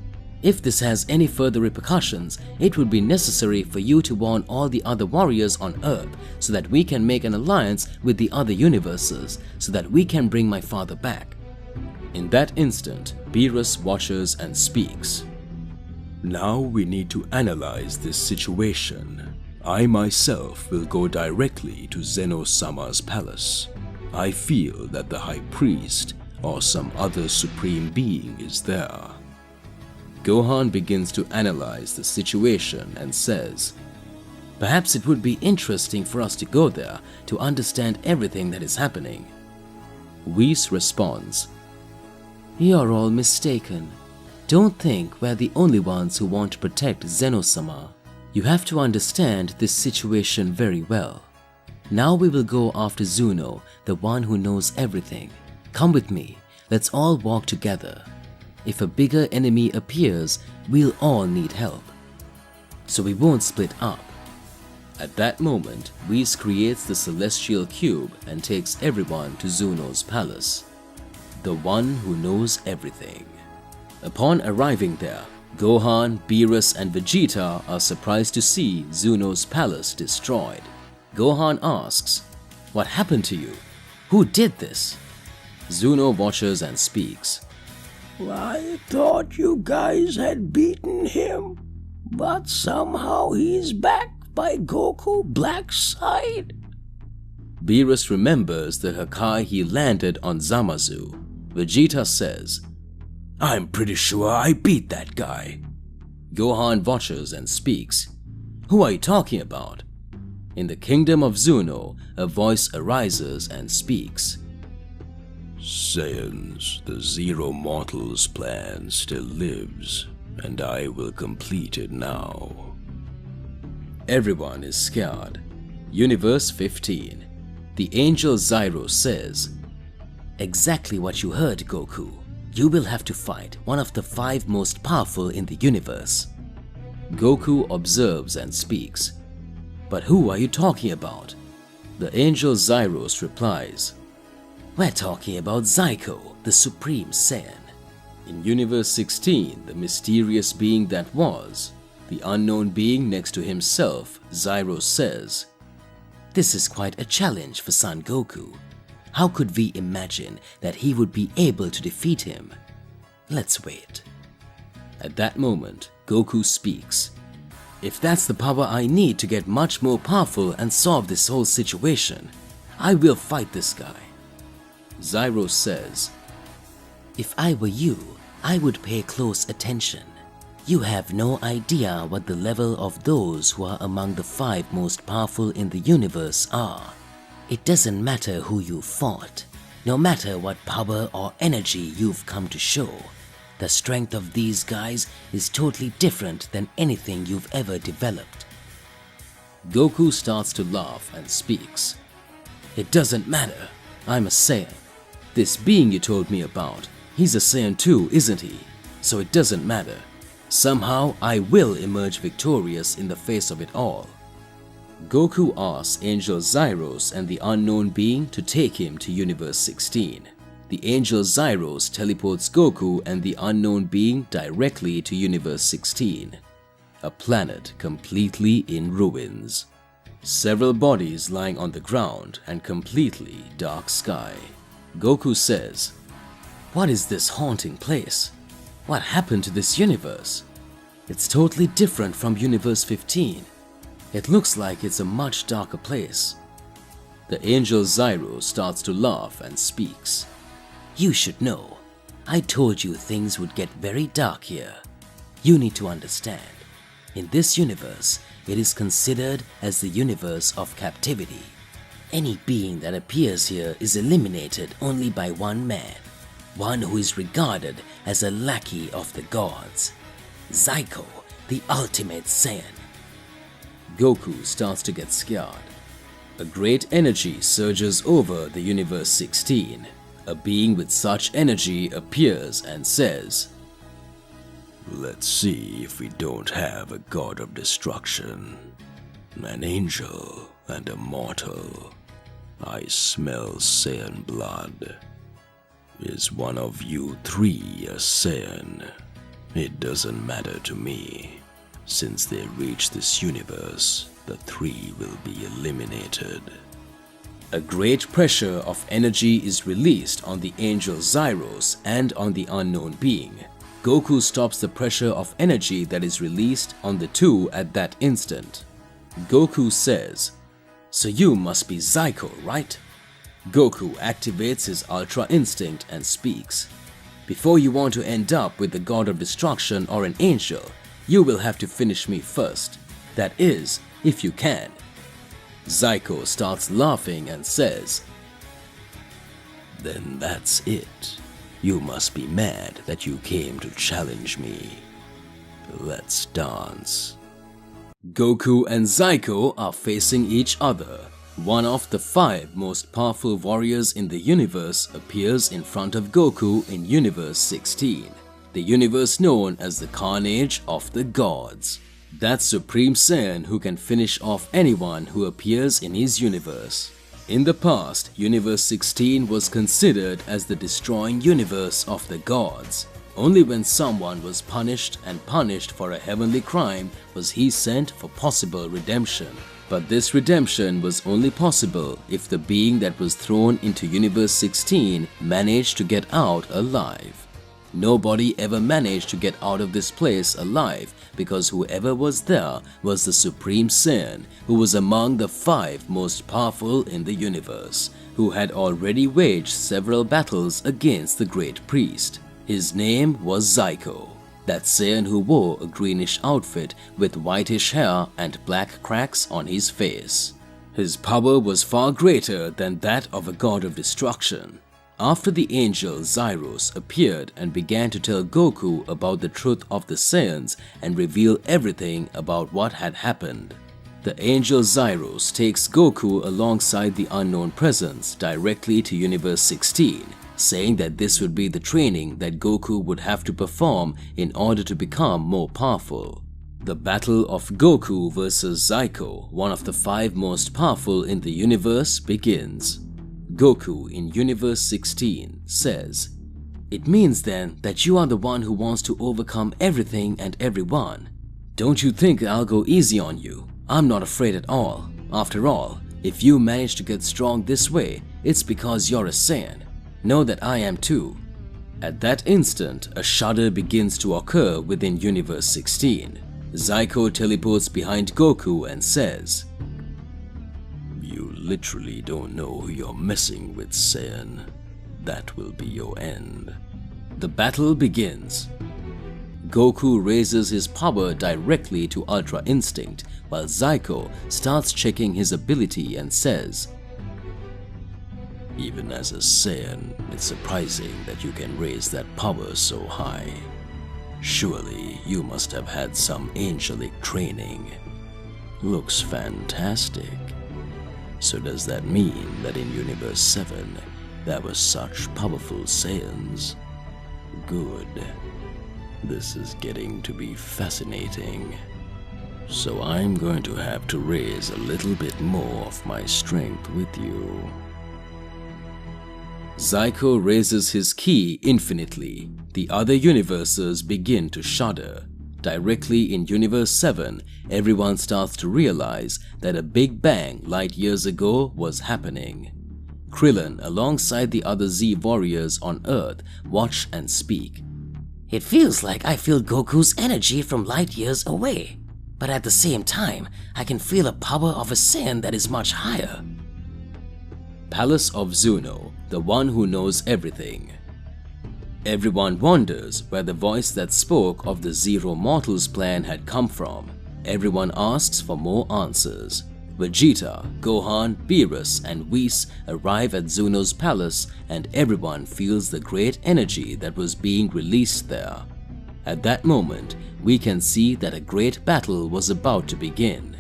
If this has any further repercussions, it would be necessary for you to warn all the other warriors on Earth so that we can make an alliance with the other universes so that we can bring my father back. In that instant, Beerus watches and speaks. Now we need to analyze this situation. I myself will go directly to Zeno-sama's palace. I feel that the High Priest or some other supreme being is there. Gohan begins to analyze the situation and says, Perhaps it would be interesting for us to go there to understand everything that is happening. Whis responds, You're all mistaken. Don't think we're the only ones who want to protect Zeno-sama. You have to understand this situation very well. Now we will go after Zuno, the one who knows everything. Come with me. Let's all walk together. If a bigger enemy appears, we'll all need help. So we won't split up. At that moment, Whis creates the Celestial Cube and takes everyone to Zuno's palace. The one who knows everything. Upon arriving there, Gohan, Beerus and Vegeta are surprised to see Zuno's palace destroyed. Gohan asks, What happened to you? Who did this? Zuno watches and speaks. I thought you guys had beaten him, but somehow he's back by Goku Black's side. Beerus remembers the Hakai he landed on Zamasu. Vegeta says, I'm pretty sure I beat that guy. Gohan watches and speaks. Who are you talking about? In the kingdom of Zuno, a voice arises and speaks. Saiyans, the Zero Mortals plan still lives, and I will complete it now. Everyone is scared. Universe 15. The angel Zyros says, Exactly what you heard, Goku. You will have to fight one of the 5 most powerful in the universe. Goku observes and speaks. But who are you talking about? The angel Zyros replies, We're talking about Zyko, the Supreme Saiyan. In Universe 16, the mysterious being that was, the unknown being next to himself, Zyros says, This is quite a challenge for Son Goku. How could we imagine that he would be able to defeat him? Let's wait. At that moment, Goku speaks. If that's the power I need to get much more powerful and solve this whole situation, I will fight this guy. Zyros says, If I were you, I would pay close attention. You have no idea what the level of those who are among the 5 most powerful in the universe are. It doesn't matter who you fought, no matter what power or energy you've come to show. The strength of these guys is totally different than anything you've ever developed. Goku starts to laugh and speaks. It doesn't matter. I'm a Saiyan. This being you told me about, he's a Saiyan too, isn't he? So it doesn't matter. Somehow I will emerge victorious in the face of it all. Goku asks Angel Zyros and the unknown being to take him to Universe 16. The Angel Zyros teleports Goku and the unknown being directly to Universe 16, a planet completely in ruins. Several bodies lying on the ground and completely dark sky. Goku says, "What is this haunting place? What happened to this universe? It's totally different from Universe 15. It looks like it's a much darker place." The Angel Zyro starts to laugh and speaks. You should know. I told you things would get very dark here. You need to understand. In this universe, it is considered as the universe of captivity. Any being that appears here is eliminated only by one man, one who is regarded as a lackey of the gods. Zyko, the ultimate Saiyan. Goku starts to get scared. A great energy surges over the Universe 16. A being with such energy appears and says, Let's see if we don't have a god of destruction. An angel and a mortal. I smell Saiyan blood. Is one of you three a Saiyan? It doesn't matter to me. Since they reach this universe, the three will be eliminated. A great pressure of energy is released on the Angel Zyros and on the unknown being. Goku stops the pressure of energy that is released on the two at that instant. Goku says, "So you must be Zyko, right?" Goku activates his Ultra Instinct and speaks. "Before you want to end up with the God of Destruction or an angel, you will have to finish me first. That is, if you can." Zyko starts laughing and says, Then that's it. You must be mad that you came to challenge me. Let's dance. Goku and Zyko are facing each other. One of the 5 most powerful warriors in the universe appears in front of Goku in Universe 16, the universe known as the Carnage of the Gods. That's Supreme Saiyan who can finish off anyone who appears in his universe. In the past, Universe 16 was considered as the destroying universe of the gods. Only when someone was punished for a heavenly crime was he sent for possible redemption. But this redemption was only possible if the being that was thrown into Universe 16 managed to get out alive. Nobody ever managed to get out of this place alive because whoever was there was the Supreme Saiyan, who was among the 5 most powerful in the universe, who had already waged several battles against the Great Priest. His name was Zyko, that Saiyan who wore a greenish outfit with whitish hair and black cracks on his face. His power was far greater than that of a god of destruction. After the angel Zyros appeared and began to tell Goku about the truth of the Saiyans and reveal everything about what had happened, the angel Zyros takes Goku alongside the unknown presence directly to Universe 16, saying that this would be the training that Goku would have to perform in order to become more powerful. The battle of Goku versus Zyko, one of the 5 most powerful in the universe, begins. Goku in Universe 16 says, "It means then that you are the one who wants to overcome everything and everyone. Don't you think I'll go easy on you? I'm not afraid at all. After all, if you manage to get strong this way, it's because you're a Saiyan. Know that I am too." At that instant, a shudder begins to occur within Universe 16. Zyko teleports behind Goku and says, You literally don't know who you're messing with, Saiyan. That will be your end. The battle begins. Goku raises his power directly to Ultra Instinct, while Zyko starts checking his ability and says, Even as a Saiyan, it's surprising that you can raise that power so high. Surely you must have had some angelic training. Looks fantastic. So does that mean that in Universe 7, there were such powerful Saiyans? Good. This is getting to be fascinating. So I'm going to have to raise a little bit more of my strength with you. Zyko raises his ki infinitely. The other universes begin to shudder. Directly in Universe 7, everyone starts to realize that a big bang light years ago was happening. Krillin, alongside the other Z warriors on Earth, watch and speak. It feels like I feel Goku's energy from light years away, but at the same time, I can feel a power of a Saiyan that is much higher. Palace of Zuno, the one who knows everything. Everyone wonders where the voice that spoke of the Zero Mortals plan had come from. Everyone asks for more answers. Vegeta, Gohan, Beerus, and Whis arrive at Zuno's palace, and everyone feels the great energy that was being released there. At that moment, we can see that a great battle was about to begin.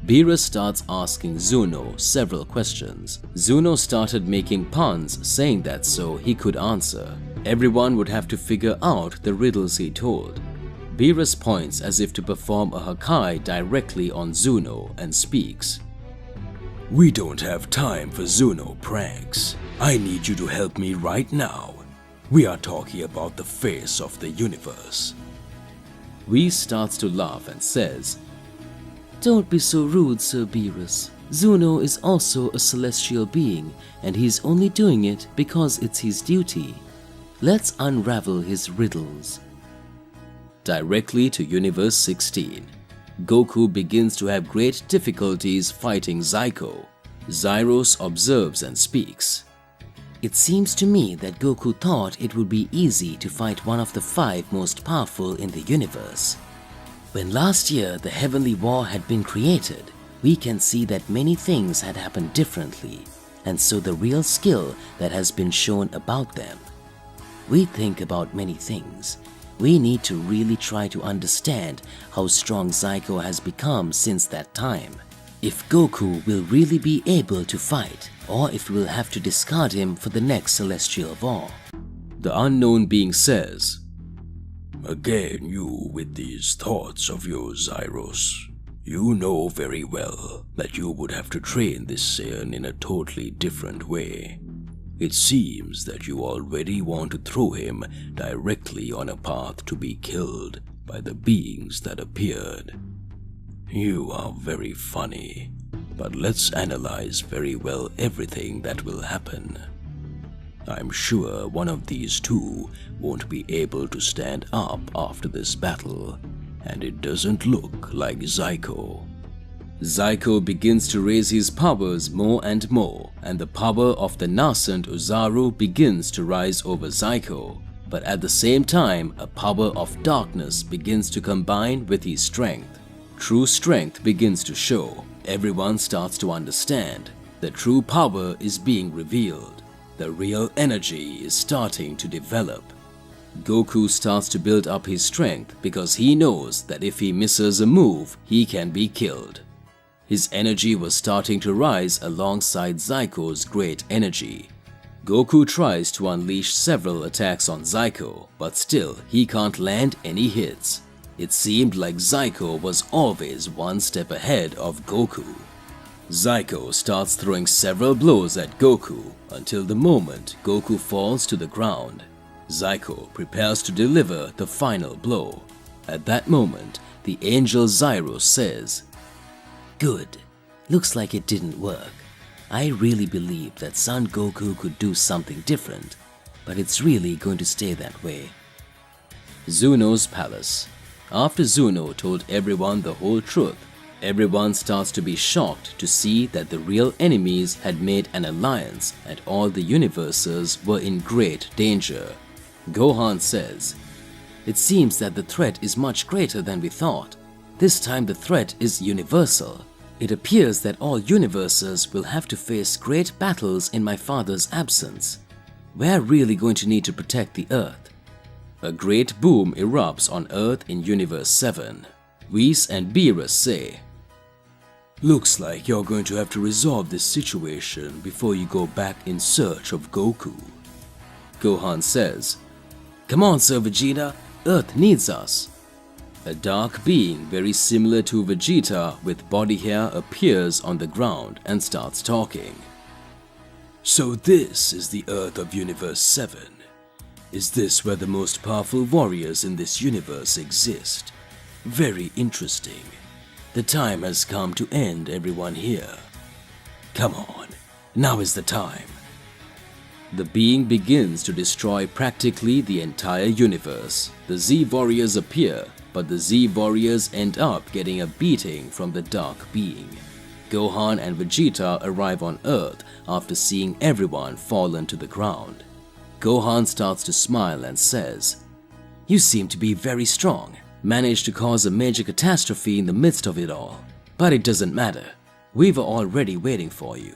Beerus starts asking Zuno several questions. Zuno started making puns saying that so he could answer. Everyone would have to figure out the riddles he told. Beerus points as if to perform a Hakai directly on Zuno and speaks. We don't have time for Zuno pranks. I need you to help me right now. We are talking about the face of the universe. Whis starts to laugh and says, Don't be so rude, Sir Beerus. Zuno is also a celestial being, and he's only doing it because it's his duty. Let's unravel his riddles. Directly to Universe 16. Goku begins to have great difficulties fighting Zyko. Zyros observes and speaks. It seems to me that Goku thought it would be easy to fight one of the 5 most powerful in the universe. When last year the Heavenly War had been created, we can see that many things had happened differently, and so the real skill that has been shown about them. We think about many things. We need to really try to understand how strong Zyko has become since that time. If Goku will really be able to fight, or if we will have to discard him for the next celestial war. The unknown being says, Again, you with these thoughts of yours, Zyros. You know very well that you would have to train this Saiyan in a totally different way. It seems that you already want to throw him directly on a path to be killed by the beings that appeared. You are very funny, but let's analyze very well everything that will happen. I'm sure one of these two won't be able to stand up after this battle, and it doesn't look like Zyko. Zyko begins to raise his powers more and more, and the power of the nascent Ozaru begins to rise over Zyko. But at the same time, a power of darkness begins to combine with his strength. True strength begins to show. Everyone starts to understand. The true power is being revealed. The real energy is starting to develop. Goku starts to build up his strength because he knows that if he misses a move, he can be killed. His energy was starting to rise alongside Zyko's great energy. Goku tries to unleash several attacks on Zyko, but still he can't land any hits. It seemed like Zyko was always one step ahead of Goku. Zyko starts throwing several blows at Goku until the moment Goku falls to the ground. Zyko prepares to deliver the final blow. At that moment, the angel Zyro says, Good. Looks like it didn't work. I really believed that Son Goku could do something different, but it's really going to stay that way. Zuno's palace. After Zuno told everyone the whole truth, everyone starts to be shocked to see that the real enemies had made an alliance and all the universes were in great danger. Gohan says, It seems that the threat is much greater than we thought. This time the threat is universal. It appears that all universes will have to face great battles in my father's absence. We're really going to need to protect the Earth. A great boom erupts on Earth in Universe 7. Whis and Beerus say, Looks like you're going to have to resolve this situation before you go back in search of Goku. Gohan says, Come on, Sir Vegeta. Earth needs us. A dark being very similar to Vegeta with body hair appears on the ground and starts talking. So this is the Earth of Universe 7. Is this where the most powerful warriors in this universe exist? Very interesting. The time has come to end everyone here. Come on, now is the time. The being begins to destroy practically the entire universe. The Z warriors appear, but the Z warriors end up getting a beating from the dark being. Gohan and Vegeta arrive on Earth after seeing everyone fallen to the ground. Gohan starts to smile and says, "You seem to be very strong. Managed to cause a major catastrophe in the midst of it all. But it doesn't matter. We were already waiting for you.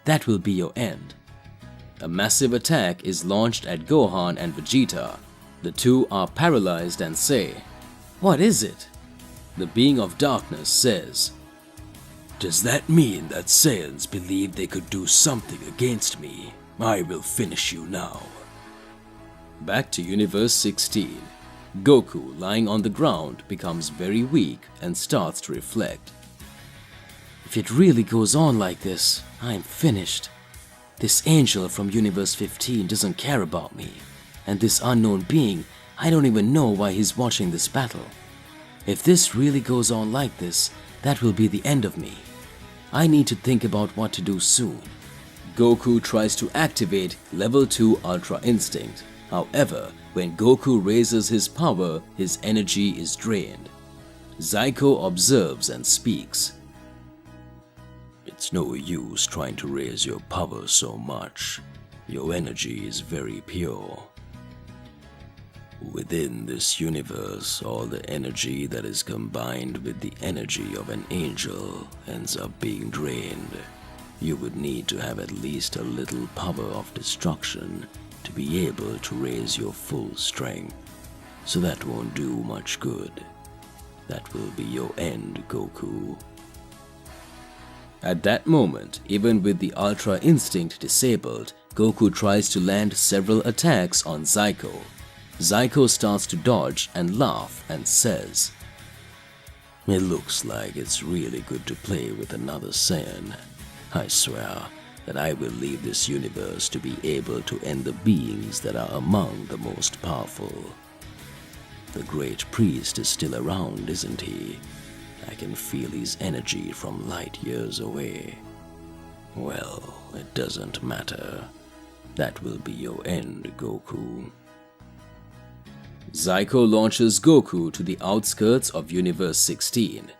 That will be your end." A massive attack is launched at Gohan and Vegeta. The two are paralyzed and say, "What is it?" The being of darkness says, Does that mean that Saiyans believed they could do something against me? I will finish you now. Back to Universe 16. Goku, lying on the ground, becomes very weak and starts to reflect. If it really goes on like this, I'm finished. This angel from Universe 15 doesn't care about me, and this unknown being, I don't even know why he's watching this battle. If this really goes on like this, that will be the end of me. I need to think about what to do soon. Goku tries to activate Level 2 Ultra Instinct. However, when Goku raises his power, his energy is drained. Zyko observes and speaks. It's no use trying to raise your power so much. Your energy is very pure. Within this universe, all the energy that is combined with the energy of an angel ends up being drained. You would need to have at least a little power of destruction to be able to raise your full strength. So that won't do much good. That will be your end, Goku. At that moment, even with the Ultra Instinct disabled, Goku tries to land several attacks on Zyko. Zyko starts to dodge and laugh and says, It looks like it's really good to play with another Saiyan. I swear that I will leave this universe to be able to end the beings that are among the most powerful. The great priest is still around, isn't he? I can feel his energy from light years away. Well, it doesn't matter. That will be your end, Goku. Zyko launches Goku to the outskirts of Universe 16.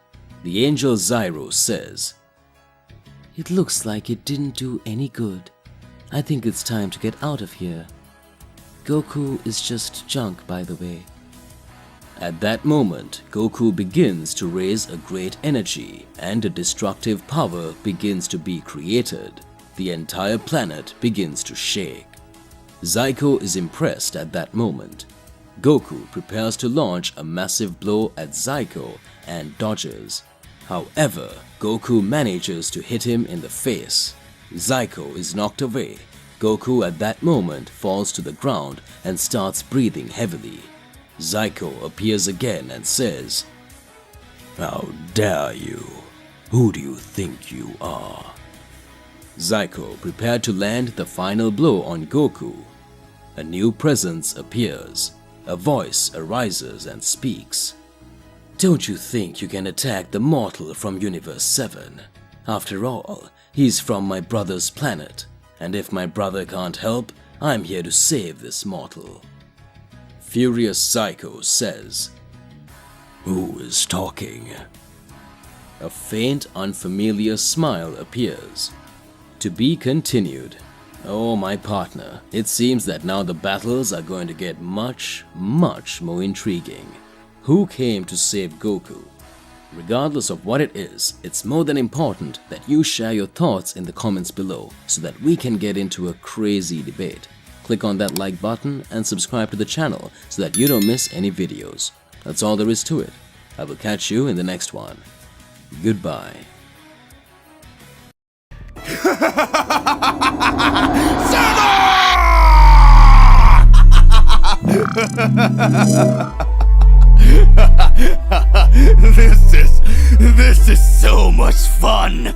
The angel Zyro says, It looks like it didn't do any good. I think it's time to get out of here. Goku is just junk, by the way. At that moment, Goku begins to raise a great energy and a destructive power begins to be created. The entire planet begins to shake. Zyko is impressed at that moment. Goku prepares to launch a massive blow at Zyko and dodges. However, Goku manages to hit him in the face. Zyko is knocked away. Goku at that moment falls to the ground and starts breathing heavily. Zyko appears again and says, How dare you? Who do you think you are? Zyko prepared to land the final blow on Goku. A new presence appears. A voice arises and speaks. Don't you think you can attack the mortal from Universe 7? After all, he's from my brother's planet, and if my brother can't help, I'm here to save this mortal. Furious Zyko says, Who is talking? A faint, unfamiliar smile appears. To be continued. Oh, my partner, it seems that now the battles are going to get much, much more intriguing. Who came to save Goku? Regardless of what it is, it's more than important that you share your thoughts in the comments below so that we can get into a crazy debate. Click on that like button and subscribe to the channel so that you don't miss any videos. That's all there is to it. I will catch you in the next one. Goodbye. Son of- This is so much fun!